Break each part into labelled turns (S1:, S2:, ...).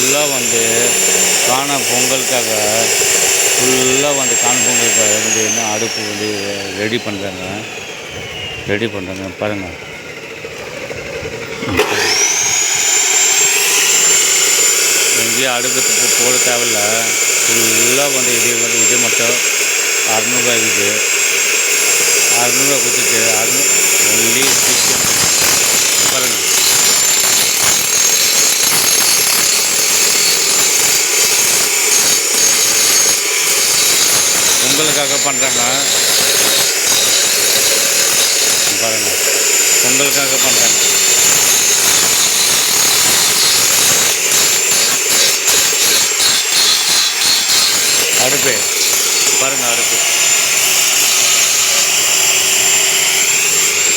S1: ஃபுல்லாக வந்து காண பொங்கலுக்காக காண பொங்கலுக்காக வந்து என்ன அடுப்பு வந்து ரெடி பண்ணுறாங்க பாருங்கள். எங்கேயும் அடுப்பு போட தேவையில்ல. ஃபுல்லாக வந்து இது மட்டும் 600 இருக்குது. 600 கொடுத்துட்டு ஒன்லி பாருங்கள். பொங்கலுக்காக பண்ணுறாங்க பாருங்கள். பொங்கலுக்காக பண்ணுறாங்க. அடுப்பு பாருங்கள். அடுப்பு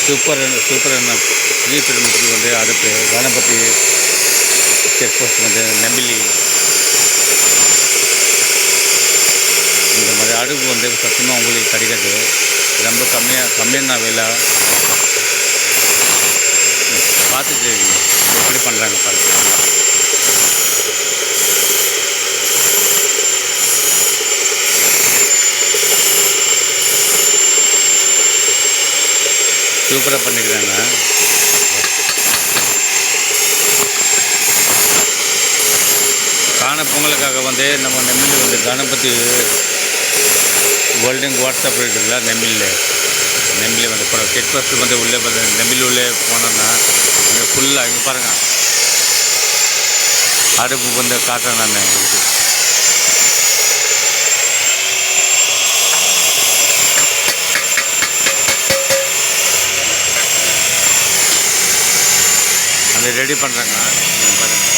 S1: சூப்பர் 3 கிலோமீட்டருக்கு வந்து அடுப்பு. கணபதி செக் போஸ்ட் வந்து நெம்பிலி இந்த மாதிரி அடுப்பு வந்து சத்தியமாக உங்களுக்கு கிடைக்காது. ரொம்ப கம்மியான விலை. பார்த்துட்டு எப்படி பண்ணுறாங்க பாருங்கள். சூப்பராக பண்ணிக்கிறாங்க. காண பொங்கலுக்காக வந்து நம்ம நெம்மிலி வந்து கணபதி வெல்டிங் வாட்ஸ்அப் இருக்குதுல்ல, நெம்மிலி வந்து செக் போஸ்ட் வந்து உள்ளே நெம்மிலி உள்ளே போனோன்னா அங்கே ஃபுல்லாக இங்கே பாருங்கள். அடுப்பு வந்து காட்டுறேன் நான் உங்களுக்கு. அந்த ரெடி பண்ணுறாங்க பாருங்கள்.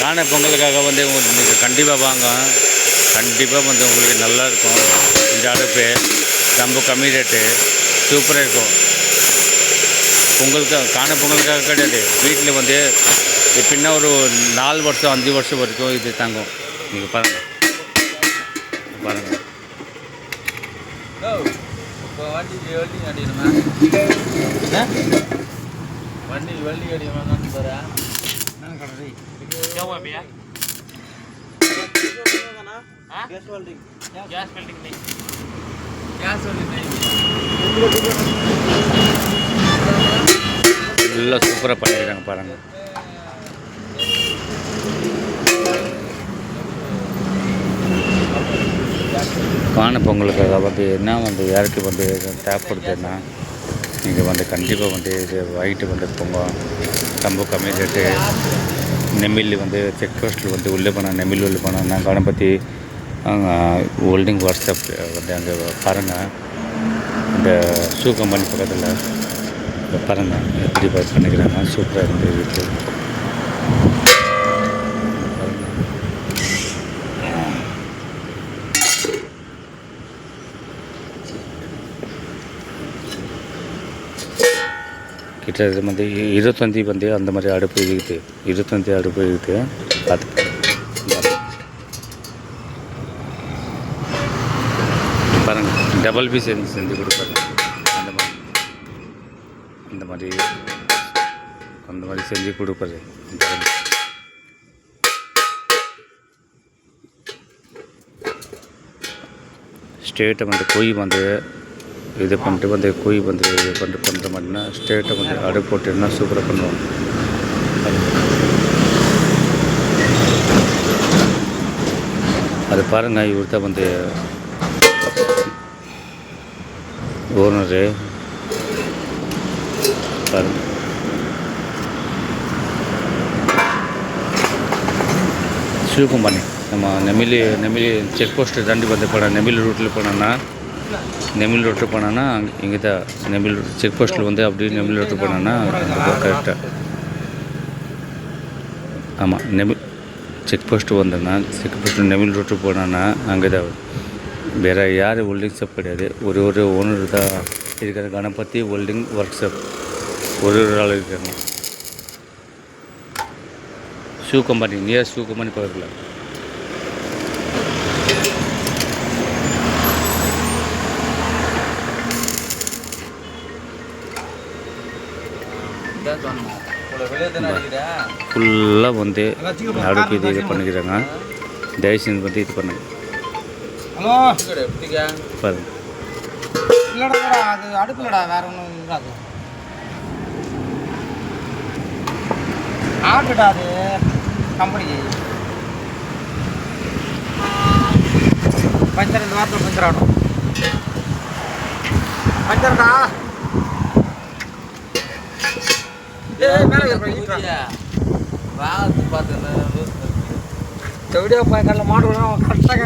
S1: காண பொங்கலுக்காக வந்து உங்களுக்கு நீங்கள் கண்டிப்பாக வாங்க. கண்டிப்பாக வந்து உங்களுக்கு நல்லா இருக்கும். இந்த அடுப்பு ரொம்ப கம்மி ரேட்டு, சூப்பராக இருக்கும். காண பொங்கலுக்காக கிடையாது. வீட்டில் வந்து எப்படின்னா ஒரு 4 வருஷம் 5 வருஷம் வரைக்கும் இது தாங்கும். நீங்கள் பாருங்கள்.
S2: வண்டி அடிக்கணுமா? வண்டி வெள்ளி அடிக்கணுமான்னு போகிறேன். நான் கடை क्या हुआ भैया? गैस वेल्डिंग नहीं, गैस वेल्डिंग नहीं.
S1: எல்லாம் சூப்பராக பண்ணிக்கிறாங்க பாருங்கள். காண பொங்கலுக்காக வந்து என்ன வந்து யாருக்கு வந்து தேவைப்படுதுன்னா நீங்கள் வந்து கண்டிப்பாக வந்து இது வாங்கிட்டு வந்து பொங்கல் ரொம்ப கம்மி ரேட்டு. நெம்மிலி வந்து செக் போஸ்ட்டில் வந்து உள்ளே போனால் நெம்மிலி உள்ளே போனால் நான் கணபதி வெல்டிங் வாட்ஸ்அப் வந்து அங்கே பாருங்கள். இந்த ஷூ கம்பெனி பக்கத்தில் பாருங்கள் எப்படி பண்ணிக்கிறாங்க. சூப்பராக இருந்தது வீட்டு. கிட்டத்தட்ட வந்து 25 வந்து அந்த மாதிரி அடுப்பு இருக்குது. 25 அடுப்பு இருக்குது. அது பாருங்கள். டபுள் பீஸ் செஞ்சு கொடுப்பாரு. அந்த மாதிரி செஞ்சு கொடுப்பாரு. ஸ்டேட்டை வந்து கொய் வந்து இது பண்ணிட்டு வந்து கொய் வந்து இது பண்ணுற மாதிரினா ஸ்டேட்டை வந்து அடுப்பு போட்டுன்னா சூப்பராக பண்ணுவாங்க. அது பாருங்கள். இவர் தான் வந்து ஓனரு பாருங்கள். ஷூ கம்பெனி நம்ம நெம்மிலி செக் போஸ்ட்டு தாண்டி வந்து போனால் நெம்மிலி ரூட்டில் போனோன்னா இங்கே தான் நெம்மிலி செக் போஸ்ட்டில் வந்து அப்படியே நெம்மிலி ரூட்டு போனோன்னா கரெக்டாக. ஆமாம், செக் போஸ்ட்டு வந்தோன்னா செக் போஸ்ட்டு நெம்மிலி ரூட்டு போனோன்னா அங்கே தான். வேறு யார் வெல்டிங் ஷாப் கிடையாது. ஒரு ஓனர் தான் இருக்கிற. கணபதி வெல்டிங் ஒர்க் ஷாப் ஒரு ஆள் இருக்காங்க. Shoe company near shoe company பக்கத்தில்.
S2: அதான் சொன்னேன் உங்களை வெளியே தானே அடிக்கிறா
S1: ஃபுல்லாக வந்து அடுப்பு இது பண்ணிக்கிறாங்க. தயவுசெய்து வந்து இது பண்ணுங்க.
S3: ஹலோ
S2: எப்படிக்கா
S1: பாருங்க.
S3: இல்லைடா அது அடுப்புலடா வேற ஒன்றும் இருக்காது. ஆர்டர்டா அது கம்பெனிக்கு பஞ்சர் இந்த வாரத்தில் பஞ்சர் ஆகணும். பஞ்சர்டா மேலே
S2: வாத்து பார்த்தேன்
S3: எப்படியா கல்ல மாடு கரெக்டாக